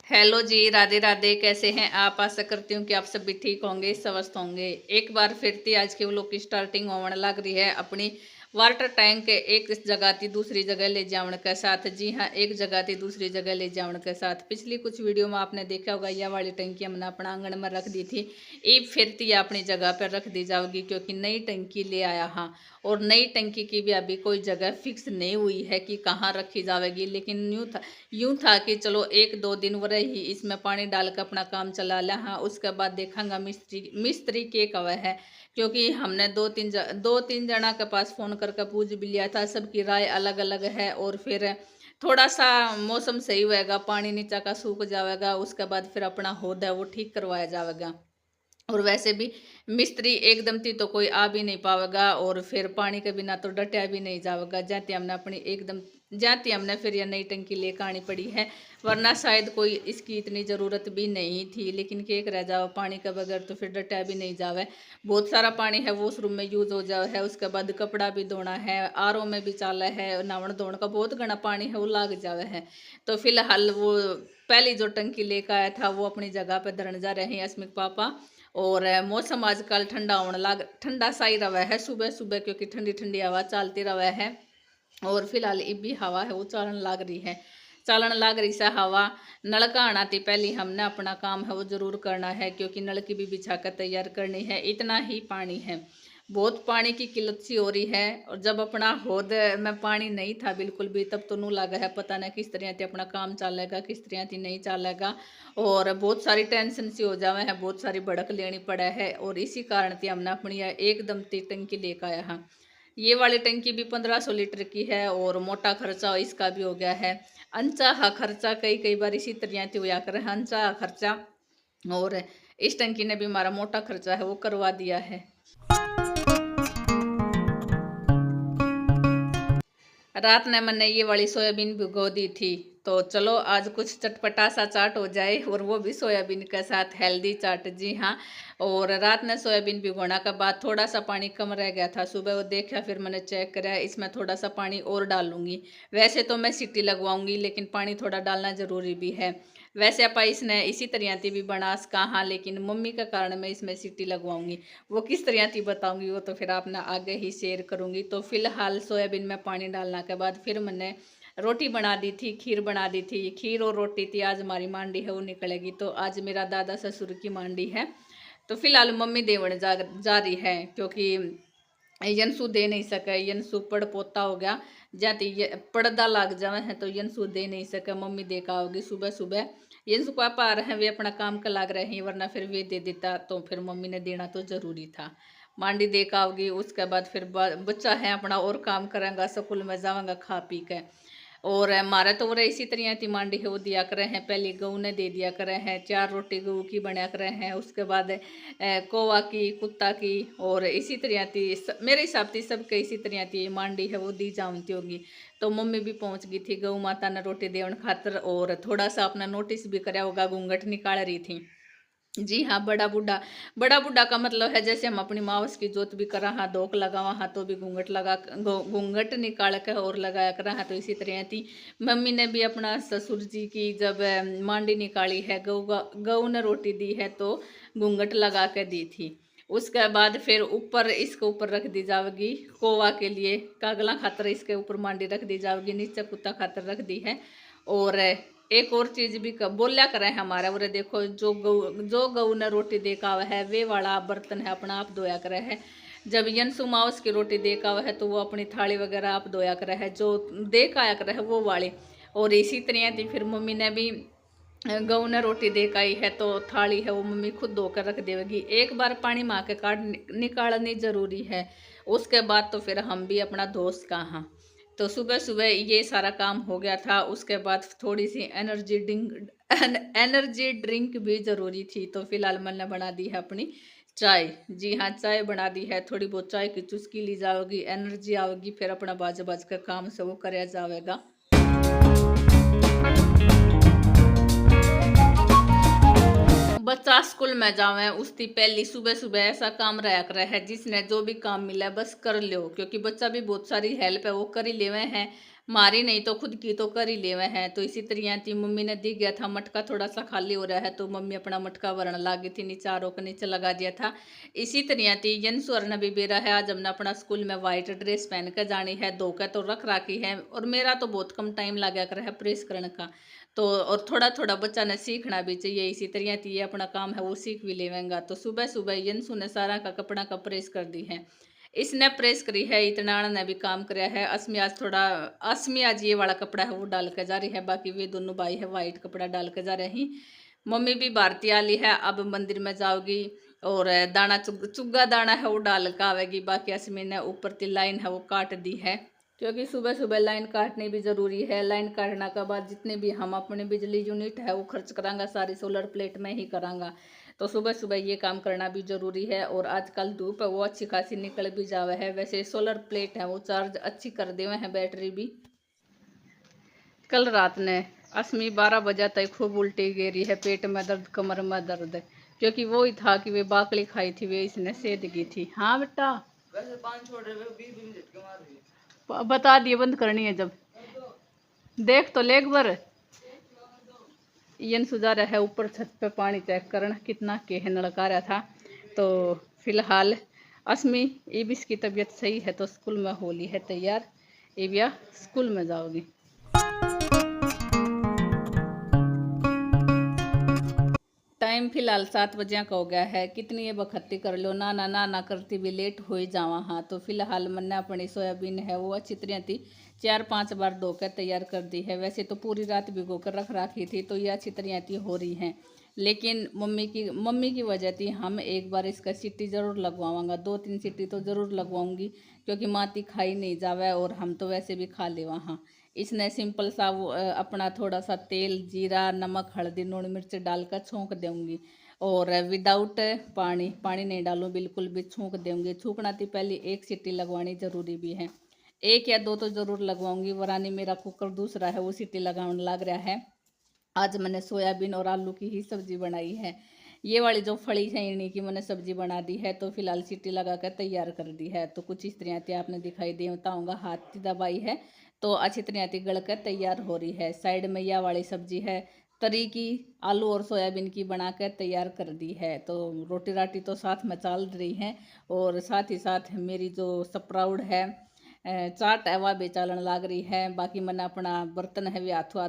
Hello जी, राधे राधे। कैसे हैं आप? आशा करती हूँ कि आप सब भी ठीक होंगे, स्वस्थ होंगे। एक बार फिर थी आज के व्लॉग की स्टार्टिंग होने लग रही है अपनी वाटर टैंक एक जगह थी दूसरी जगह ले जाने के साथ। जी हाँ, एक जगह थी दूसरी जगह ले जाने के साथ। पिछली कुछ वीडियो में आपने देखा होगा, यह वाली टंकी हमने अपना आंगन में रख दी थी। ये फिर थी अपनी जगह पर रख दी जाओगी क्योंकि नई टंकी ले आया। हाँ, और नई टंकी की भी अभी कोई जगह फिक्स नहीं हुई है कि कहाँ रखी जाएगी, लेकिन यूं था कि चलो एक दो दिन वो रही इसमें पानी डाल कर अपना काम चला लिया। हाँ, उसके बाद देखेंगे मिस्त्री मिस्त्री के कवा है, क्योंकि हमने दो तीन जना के पास फोन करके पूछ भी लिया था। सबकी राय अलग अलग है। और फिर थोड़ा सा मौसम सही होएगा, पानी नीचा का सूख जाएगा, उसके बाद फिर अपना होद है वो ठीक करवाया जाएगा। और वैसे भी मिस्त्री एकदम थी तो कोई आ भी नहीं पावेगा, और फिर पानी के बिना तो डटा भी नहीं जाएगा। जाती हमने अपनी एकदम जाती हमने फिर यह नई टंकी लेकर आनी पड़ी है, वरना शायद कोई इसकी इतनी ज़रूरत भी नहीं थी। लेकिन केक रह जाओ पानी के बगैर तो फिर डटा भी नहीं जावे। बहुत सारा पानी है वो उस रूम में यूज़ हो जाओ है। उसके बाद कपड़ा भी धोना है, आरओ में भी चाला है, नहावन धोने का बहुत घना पानी है वो लाग जावे है। तो फिलहाल वो पहली जो टंकी लेकर आया था वो अपनी जगह पर धरन जा रहे हैं अस्मिक पापा। और मौसम आजकल ठंडा होने लग ठंडा सा ही रहा है सुबह सुबह, क्योंकि ठंडी ठंडी हवा चलती रहा है। और फिलहाल ये भी हवा है वो चालन लग रही सा हवा। नलका आना थी पहले हमने अपना काम है वो ज़रूर करना है, क्योंकि नल की भी बिछा कर तैयार करनी है। इतना ही पानी है, बहुत पानी की किल्लत सी हो रही है। और जब अपना होद में पानी नहीं था बिल्कुल भी, तब तो नू लगा है पता नहीं किस तरह से अपना काम चलेगा, किस तरह से नहीं चलेगा। और बहुत सारी टेंशन सी हो जावे है, बहुत सारी भड़क लेनी पड़ा है। और इसी कारण से हमने अपनी एकदम ती टंकी लेकर आया है। ये वाली टंकी भी 1500 लीटर की है, और मोटा खर्चा इसका भी हो गया है। अनचाहा खर्चा कई कई बार इसी तरह से होया करे अनचाहा खर्चा। और इस टंकी ने भी हमारा मोटा खर्चा है वो करवा दिया है। रात ने मैंने ये वाली सोयाबीन भिगो दी थी, तो चलो आज कुछ चटपटा सा चाट हो जाए, और वो भी सोयाबीन के साथ हेल्दी चाट। जी हाँ, और रात ने सोयाबीन भिगोना के बाद थोड़ा सा पानी कम रह गया था, सुबह वो देखा फिर मैंने चेक करा, इसमें थोड़ा सा पानी और डालूंगी। वैसे तो मैं सीटी लगवाऊंगी, लेकिन पानी थोड़ा डालना ज़रूरी भी है। वैसे आप इसने इसी तरह से भी बना कहा, लेकिन मम्मी के कारण मैं इसमें सीटी लगवाऊंगी। वो किस तरह की बताऊंगी वो तो फिर आपने आगे ही शेयर करूंगी। तो फिलहाल सोयाबीन में पानी डालने के बाद फिर मैंने रोटी बना दी थी, खीर बना दी थी। खीर और रोटी थी, आज हमारी मांडी है वो निकलेगी, तो आज मेरा दादा ससुर की मांडी है। तो फिलहाल मम्मी देवन जा रही है, क्योंकि यंसु दे नहीं सके। यंसु पड़ पोता हो गया, जाती पर्दा लग जावे है तो यंसु दे नहीं सके। मम्मी दे का होगी सुबह सुबह। यंसु पापा आ रहे हैं, वे अपना काम का लग रहे हैं, वरना फिर वे दे देता, तो फिर मम्मी ने देना तो जरूरी था। मांडी दे का होगी, उसके बाद फिर बच्चा है अपना और काम करेंगे, स्कूल में जाऊंगा खा पी के। और हमारा तो वो इसी तरह की मांडी है वो दिया करे हैं। पहले गऊ ने दे दिया करे हैं, 4 रोटी गऊ की बना करे हैं। उसके बाद कौवा की, कुत्ता की, और इसी तरह की मेरे हिसाब से सबके इसी तरह की मांडी है वो दी जाती होगी। तो मम्मी भी पहुंच गई थी गऊ माता ने रोटी देवन खातर, और थोड़ा सा अपना नोटिस भी कराया होगा, घूंघट निकाल रही थी। जी हाँ, बड़ा बूढ़ा का मतलब है जैसे हम अपनी मावस की जोत भी करा हाँ, धोक लगावा हाँ, तो भी घूंघट निकाल के और लगाया करा हाँ। तो इसी तरह थी मम्मी ने भी अपना ससुर जी की जब मांडी निकाली है, गऊ ने रोटी दी है तो घूंघट लगा के दी थी। उसके बाद फिर ऊपर इसके ऊपर रख दी जाएगी कोवा के लिए, कागला खातर इसके ऊपर मांडी रख दी जाएगी, नीचे कुत्ता खातर रख दी है। और एक और चीज भी बोलिया करे हमारा उरे देखो, जो गऊ ने रोटी देका है वे वाला बर्तन है अपना आप धोया करे है। जब यंसु मावस की रोटी देका है तो वो अपनी थाली वगैरह आप धोया करे है, जो देख आया करे है वो वाले। और इसी तरह थी फिर मम्मी ने भी गऊ ने रोटी देकर आई है तो थाली है वो मम्मी खुद धोकर रख देगी। एक बार पानी माँ के काट निकालनी जरूरी है, उसके बाद तो फिर हम भी अपना दोस्त कहाँ। तो सुबह सुबह ये सारा काम हो गया था। उसके बाद थोड़ी सी एनर्जी ड्रिंक भी ज़रूरी थी, तो फिलहाल मैंने बना दी है अपनी चाय। जी हाँ, चाय बना दी है, थोड़ी बहुत चाय की चुस्की ली जाएगी, एनर्जी आएगी, फिर अपना बाज बाज का काम से वो कराया जाएगा। बच्चा स्कूल में जावे उसकी पहली सुबह सुबह ऐसा काम रहा कर है जिसने जो भी काम मिला बस कर लो, क्योंकि बच्चा भी बहुत सारी हेल्प है वो कर ही लेवे हैं। मारी नहीं तो खुद की तो कर ही लेवे हैं। तो इसी तरह थी मम्मी ने दिख गया था मटका थोड़ा सा खाली हो रहा है तो मम्मी अपना मटका भरने लागी थी, नीचे आरो के नीचे लगा दिया था। इसी तरह थी यंसु और नबी बेरा है, आज हमने अपना स्कूल में वाइट ड्रेस पहन कर जानी है, धो के तो रख राखी है और मेरा तो बहुत कम टाइम लगा कर है प्रेस करने का। तो और थोड़ा थोड़ा बच्चा ने सीखना भी चाहिए, इसी तरह थी ये अपना काम है वो सीख भी लेवेंगा। तो सुबह सुबह यंसु ने सारा का कपड़ा का प्रेस कर दी है, इसने प्रेस करी है, इतना ने भी काम कराया है। असमी आज ये वाला कपड़ा है वो डाल के जा रही है, बाकी वे दोनों भाई है वाइट कपड़ा डाल के जा रहे हैं। मम्मी भी भारतीय आली है, अब मंदिर में जाओगी और दाना चुग्गा दाना है वो डाल के आवेगी। बाकी असमी ने ऊपर की लाइन है वो काट दी है, क्योंकि सुबह सुबह लाइन काटनी भी ज़रूरी है। लाइन काटने के बाद जितने भी हम अपने बिजली यूनिट है वो खर्च करांगा सारी सोलर प्लेट में ही करांगा। तो सुबह सुबह ये काम करना भी ज़रूरी है। और आजकल धूप है वो अच्छी खासी निकल भी जावे है, वैसे सोलर प्लेट है वो चार्ज अच्छी कर देवे हैं बैटरी भी। कल रात ने असमी 12 बजे तक खूब उल्टी गेरी है, पेट में दर्द कमर में दर्द, क्योंकि वो ही था कि वे बाकली खाई थी वे इसने सेध की थी। हाँ बेटा वैसे पानी छोड़ रहे बता दिए बंद करनी है जब देख तो लेग बर यन सुझा रहा है ऊपर छत पे पानी चेक करना कितना के है नलका रहा था। तो फिलहाल असमी ईबिस की तबीयत सही है तो स्कूल में होली है तैयार, एबिया स्कूल में जाओगी। टाइम फिलहाल 7 बजे का हो गया है, कितनी ये बखत्ती कर लो ना ना ना ना करती भी लेट हो ही जावा। हाँ तो फिलहाल मैंने अपनी सोयाबीन है वो अच्छी तरह थी 4-5 बार धो कर तैयार कर दी है। वैसे तो पूरी रात भिगो कर रख रखी थी तो ये अच्छी तरह थी हो रही हैं, लेकिन मम्मी की वजह थी हम एक बार इसका सीटी ज़रूर लगवाऊंगा, 2-3 सीटी तो ज़रूर लगवाऊंगी, क्योंकि माती खाई नहीं जावे और हम तो वैसे भी खा ले वहाँ। इसने सिंपल सा वो अपना थोड़ा सा तेल जीरा नमक हल्दी लून मिर्च डालकर छोंक दूंगी और विदाउट पानी नहीं डालूँ बिल्कुल भी, छोंक दूंगी। छूकना थी पहले एक सीटी लगवानी ज़रूरी भी है, 1 या 2 तो ज़रूर लगवाऊंगी, वरानी मेरा कुकर दूसरा है वो सीटी लगाने लग रहा है। आज मैंने सोयाबीन और आलू की ही सब्जी बनाई है, ये वाली जो फली है इन्हीं की मैंने सब्जी बना दी है। तो फिलहाल सीटी लगा कर तैयार कर दी है। तो कुछ इस तरह से आपने दिखाई देता होगा, हाथ की दबाई है तो अच्छी तरह से गल कर तैयार हो रही है। साइड में यह वाली सब्जी है तरी की, आलू और सोयाबीन की बना कर तैयार कर दी है। तो रोटी राटी तो साथ में चल रही है और साथ ही साथ मेरी जो स्प्राउड है चाट है वह बेचालन लाग रही है। बाकी मैंने अपना बर्तन है भी हाथों हाथ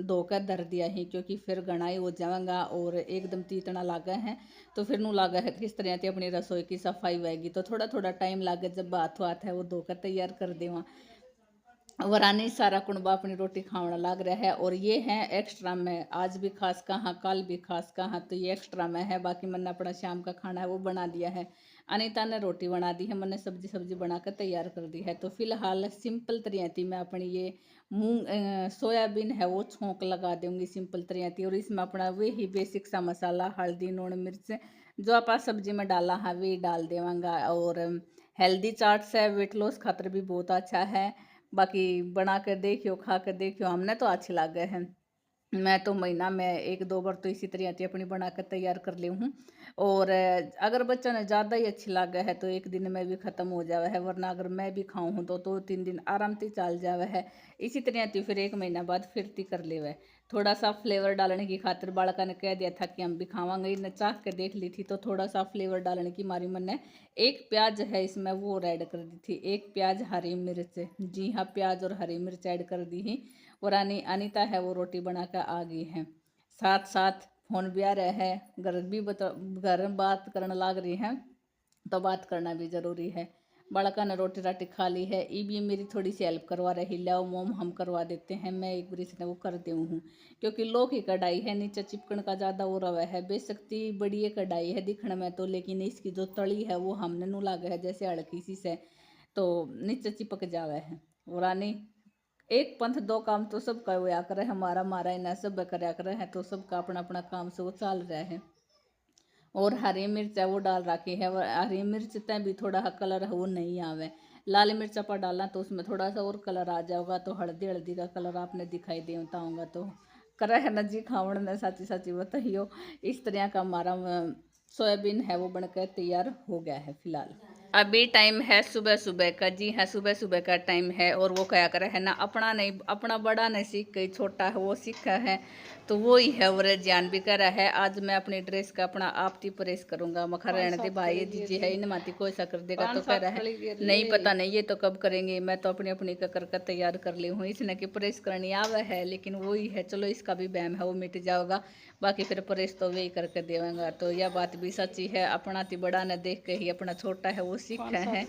धोकर धर दिया है, क्योंकि फिर गणाई हो जाएगा और एकदम तीतना लागा है तो फिर नू लागा है किस तरह से अपनी रसोई की सफाई होएगी। तो थोड़ा थोड़ा टाइम लागे, जब हाथों हाथ है वो धोकर तैयार कर देवा। वरानी सारा कुणबा अपनी रोटी खावना लाग रहा है। और ये है एक्स्ट्रा में, आज भी खास कहाँ कल भी खास कहाँ, तो ये एक्स्ट्रा में है। बाकी मैंने अपना शाम का खाना है वो बना दिया है, अनीता ने रोटी बना दी है, मैंने सब्जी बनाकर तैयार कर दी है। तो फिलहाल सिंपल तरह थी मैं अपनी ये सोयाबीन है वो छोंक लगा दूंगी सिंपल तरह थी। और इसमें अपना वही बेसिक सा मसाला हल्दी नून मिर्च जो आप सब्जी में डाला है वही डाल देवांगा। और हेल्दी चाट्स है वेट लॉस खातर भी बहुत अच्छा है। बाकी बना कर देखियो खा कर देखियो, हमने तो अच्छे लग गए हैं। मैं तो महीना में 1-2 बार तो इसी तरह से अपनी बना कर तैयार कर ली हूँ। और अगर बच्चा ने ज़्यादा ही अच्छी लगा है तो एक दिन में भी ख़त्म हो जावा है, वरना अगर मैं भी खाऊँ हूँ तो 2-3 दिन आराम से चल जावा है। इसी तरह से फिर 1 महीना बाद फिर ती कर लेवा है। थोड़ा सा फ्लेवर डालने की खातिर बालका ने कह दिया था कि हम भी खावांगे, इन्हें चाख के देख ली थी तो थोड़ा सा फ्लेवर डालने की मारी मैंने 1 प्याज है इसमें वो ऐड कर दी थी, 1 प्याज हरी मिर्च, जी हाँ प्याज और हरी मिर्च ऐड कर दी ही। और अनीता है वो रोटी बना कर आ गई है, साथ साथ फोन भी आ रहा है, घर में बात करने लग रही है तो बात करना भी ज़रूरी है। बड़का ने रोटी राटी खा ली है, ये भी मेरी थोड़ी सी हेल्प करवा रही, लाओ मोम हम करवा देते हैं, मैं एक बार ने वो कर दी हूँ, क्योंकि लोह की कढ़ाई है नीचे चिपकन का ज़्यादा वो रवा है। बेशक्ति बड़ी ये कढ़ाई है दिखने में तो, लेकिन इसकी जो तली है वो हमने नू लगा है जैसे हड़की सी से, तो नीचे चिपक जावे है। और आनी एक पंथ दो काम तो सबका होया करे, हमारा मारा इन्हें सब करया करे है, तो सबका अपना अपना काम से वो चल रहा है। और हरी मिर्च है वो डाल रखी है, और हरी मिर्च तय भी थोड़ा कलर है वो नहीं आवे, लाल मिर्च आप डालना तो उसमें थोड़ा सा और कलर आ जाएगा। तो हल्दी हल्दी का कलर आपने दिखाई देता होगा तो करे है ना जी खावण ने, साची साची बताइयो। इस तरह का हमारा सोयाबीन है वो बनकर तैयार हो गया है फिलहाल। अभी टाइम है सुबह सुबह का। जी हाँ, सुबह सुबह का टाइम है। और वो क्या करे है ना, अपना नहीं, अपना बड़ा नहीं सीख गई, छोटा है वो सीखा है, तो वो ही है। और ज्ञान भी करा है। आज मैं अपनी ड्रेस का अपना आप ही प्रेस करूंगा। मखा रहने दे भाई, जी है इन माती कोई सा कर देगा तो कह रहा है नहीं पता नहीं ये तो कब करेंगे। मैं तो अपनी अपनी का कर तैयार कर ली हूँ। इसने की प्रेस करनी आवे है, लेकिन वो ही है। चलो इसका भी बैम है, वो मिट जाएगा। बाकी फिर प्रेस तो वही करके देवेंगा। तो यह बात भी सच्ची है, अपना ती बड़ा ने देख के ही अपना छोटा है वो सीखा है।